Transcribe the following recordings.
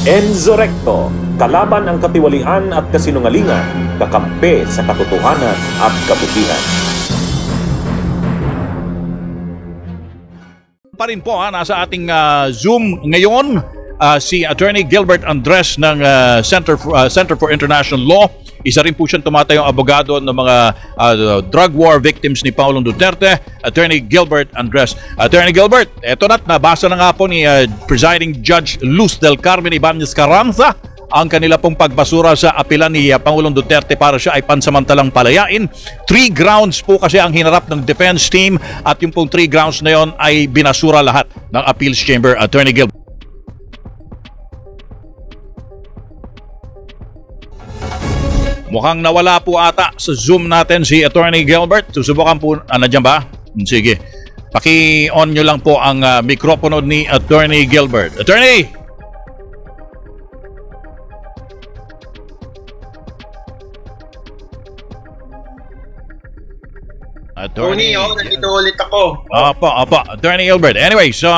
Enzo Recto, kalaban ang katiwalian at kasinungalingan, kakampi sa katotohanan at kabutihan. Pa rin po nasa ating Zoom ngayon si Attorney Gilbert Andres ng Center for International Law. Isa rin po siyang tumatayong abogado ng mga drug war victims ni Pangulong Duterte, Attorney Gilbert Andres. Attorney Gilbert, eto na't nabasa na nga po ni Presiding Judge Luz del Carmen Ibanez Carranza ang kanila pong pagbasura sa apilan ni Pangulong Duterte para siya ay pansamantalang palayain. 3 grounds po kasi ang hinarap ng defense team at yung pong 3 grounds na yon ay binasura lahat ng appeals chamber. Attorney Gilbert. Mukhang nawala po ata sa Zoom natin si Attorney Gilbert. Susubukan po, nandiyan ba? Sige. Paki-on nyo lang po ang mikropono ni Attorney Gilbert. Attorney! Tony, nandito ulit ako. Opo. Attorney Gilbert. Anyway, so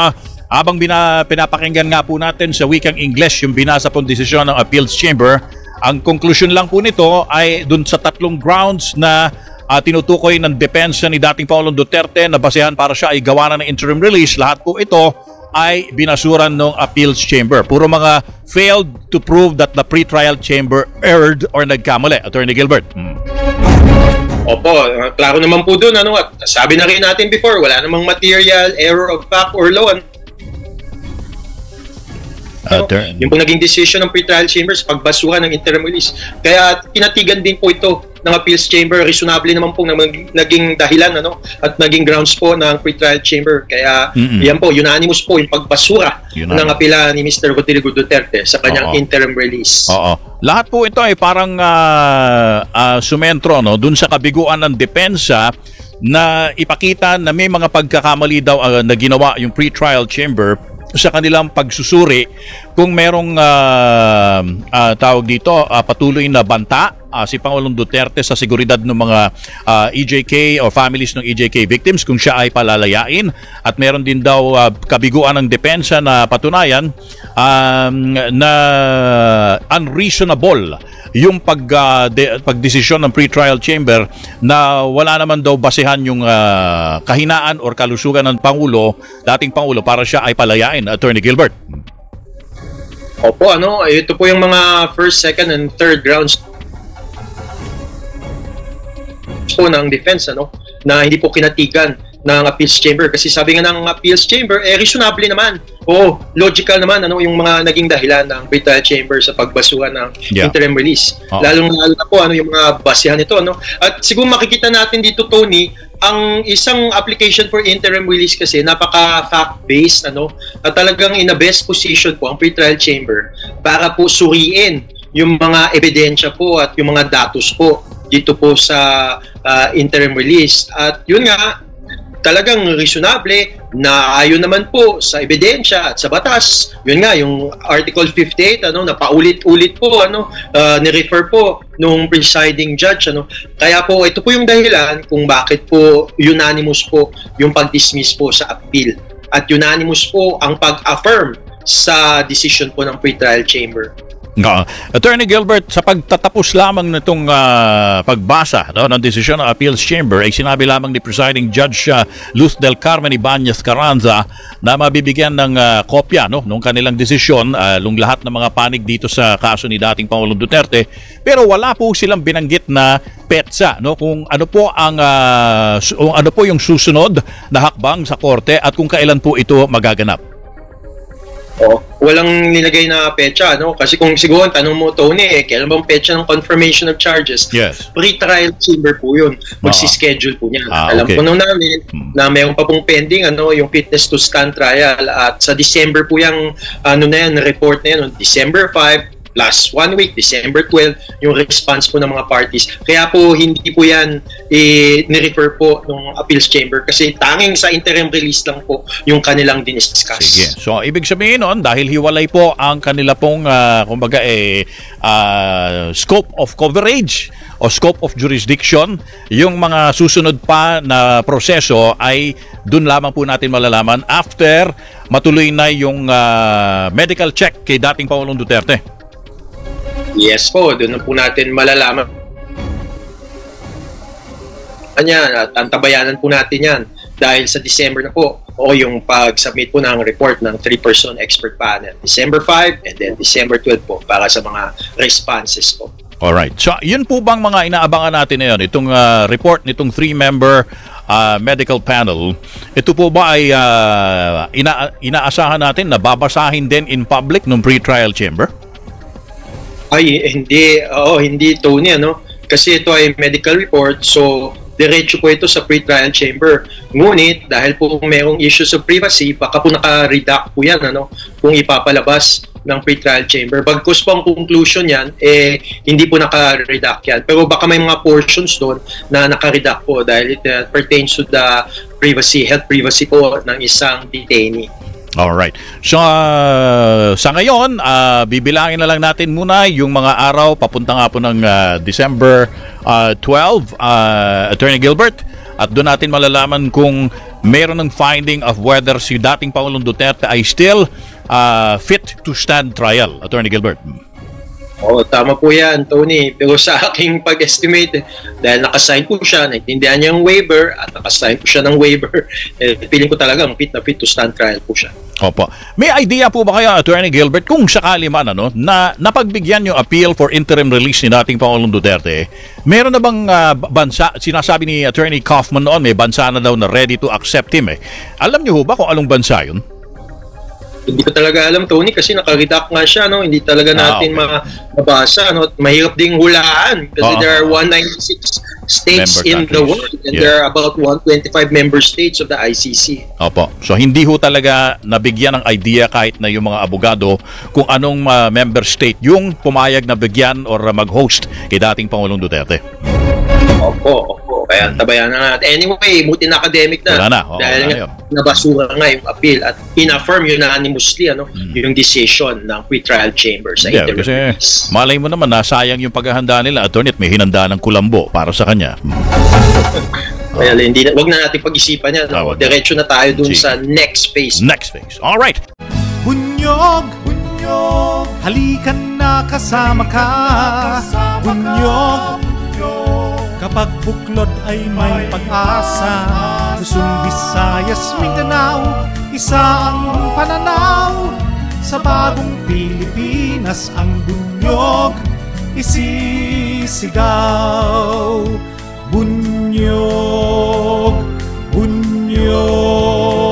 habang pinapakinggan nga po natin sa wikang English yung binasa pong desisyon ng Appeals Chamber, ang conclusion lang po nito ay dun sa 3 grounds na tinutukoy ng depensa ni dating Pangulong Duterte na basehan para siya ay gawa na ng interim release. Lahat po ito ay binasuran ng Appeals Chamber. Puro mga failed to prove that the pretrial chamber erred or nagkamali. Attorney Gilbert. Opo, klaro naman po doon. At sabi na rin natin before, wala namang material, error of fact or law. Yung po naging decision ng pretrial chambers, pagbasuhan ng interim release. Kaya tinatigan din po ito ng appeals chamber. Reasonable naman po naging dahilan at naging grounds po ng pretrial chamber. Kaya yan po, unanimous po yung pagbasura ng apela ni Mr. Rodrigo Duterte sa kanyang interim release. Lahat po ito ay parang sumentro dun sa kabiguan ng depensa na ipakita na may mga pagkakamali daw na ginawa yung pretrial chamber sa kanilang pagsusuri kung merong tawag dito patuloy na banta si Pangulong Duterte sa seguridad ng mga EJK o families ng EJK victims kung siya ay palalayain, at meron din daw kabiguan ng depensa na patunayan na unreasonable yung pagdesisyon ng pretrial chamber na wala naman daw basehan yung kahinaan or kalusugan ng dating Pangulo para siya ay palayain. Attorney Gilbert. Opo, ito po yung mga first, second, and third grounds po ng defense na hindi po kinatigan ng appeals chamber, kasi sabi nga ng appeals chamber reasonable naman logical naman yung mga naging dahilan ng pretrial chamber sa pagbasuhan ng interim release. Lalo na po yung mga basehan nito at siguro makikita natin dito, Tony, ang isang application for interim release kasi napaka fact-based at talagang in a best position po ang pretrial chamber para po suriin yung mga ebidensya po at yung mga datos po dito po sa interim release. At yun nga, talagang reasonable na ayon naman po sa ebidensya at sa batas. Yun nga, yung Article 58 na paulit-ulit po ni-refer po nung presiding judge Kaya po ito po yung dahilan kung bakit po unanimous po yung pag-dismiss po sa appeal at unanimous po ang pag-affirm sa decision po ng pretrial chamber. Attorney Gilbert, sa pagtatapos lamang nitong pagbasa ng desisyon ng Appeals Chamber ay sinabi lamang ni Presiding Judge Luz del Carmen Ibanez Carranza na mabibigyan ng kopya nung kanilang desisyon yung lahat ng mga panig dito sa kaso ni dating Pangulong Duterte, pero wala po silang binanggit na petsa kung ano po ang ano po yung susunod na hakbang sa korte at kung kailan po ito magaganap. Walang nilagay na petsa kasi kung siguro tanong mo, Tony, kailan bang petsa ng confirmation of charges? Yes. Pre-trial chamber po yun. Magsi-schedule po niya. Alam po namin na mayroon pa pong pending yung fitness to stand trial at sa December po yung report na yan, December 5 plus 1 week, December 12, yung response po ng mga parties. Kaya po hindi po yan ni-refer po ng appeals chamber kasi tanging sa interim release lang po yung kanilang diniscuss. Sige. So, ibig sabihin nun, dahil hiwalay po ang kanila pong, kumbaga, scope of coverage o scope of jurisdiction, yung mga susunod pa na proseso ay dun lamang po natin malalaman after matuloy na yung medical check kay dating Pangulong Duterte. Yes po, dun na po natin malalaman. At antabayanan po natin yan dahil sa December na po o yung pag-submit po ng report ng 3-person expert panel. December 5 and then December 12 po para sa mga responses po. Alright. So, yun po bang mga inaabangan natin ngayon? Itong report nitong 3-member medical panel, ito po ba ay inaasahan natin na babasahin din in public ng pre-trial chamber? Ay, hindi. Oo, hindi, Tony, ano? Kasi ito ay medical report, so diretso po ito sa pre-trial chamber. Ngunit, dahil po merong issues of privacy, baka po naka-redact po yan, ano? Kung ipapalabas ng pre-trial chamber. Bagkus po ang conclusion yan, hindi po naka-redact yan. Pero baka may mga portions doon na naka-redact po dahil it pertains to the privacy, health privacy po ng isang detainee. Alright. So, sa ngayon, bibilangin na lang natin muna yung mga araw papunta nga po ng December 12, Attorney Gilbert. At doon natin malalaman kung meron ng finding of whether si dating Pangulong Duterte ay still fit to stand trial, Attorney Gilbert. Oo, tama po yan, Tony. Pero sa aking pag-estimate, dahil nakasign po siya, naintindihan niya yung waiver, at nakasign po siya ng waiver, feeling ko talagang fit na fit to stand trial po siya. Opo. May idea po ba kayo, Attorney Gilbert, kung sakali man na napagbigyan yung appeal for interim release ni dating Pangulong Duterte, meron na bang bansa, sinasabi ni Attorney Kaufman noon, may bansa na daw na ready to accept him Alam niyo ba kung anong bansa yun? Hindi ko talaga alam, Tony, kasi naka-redact nga siya, no? Hindi talaga natin mabasa, no? Mahirap ding hulaan kasi there are 196 states in the world and there are about 125 member states of the ICC. Opo. So hindi ho talaga nabigyan ng idea kahit na yung mga abogado kung anong member state yung pumayag na bigyan or mag-host kay dating Pangulong Duterte. Opo. Kaya tabayan na natin. Anyway, buti na academic na. Dahil nabasura nga yung appeal at in-affirm unanimously yung decision ng pre-trial chamber sa interim release. Malay mo naman, nasayang yung paghahanda nila, Attorney, at may hinanda ng kulambo para sa kanya. Kaya wag na natin pag-isipan yan. Diretso na tayo dun sa next phase. Next phase. Alright. Bunyog, halikan na kasama ka. Bunyog, kapag buklod ay may pag-asa. Luzon, Visayas, Mindanao, isa ang pananaw. Sa bagong Pilipinas ang bunyog isisigaw. Bunyog, bunyog.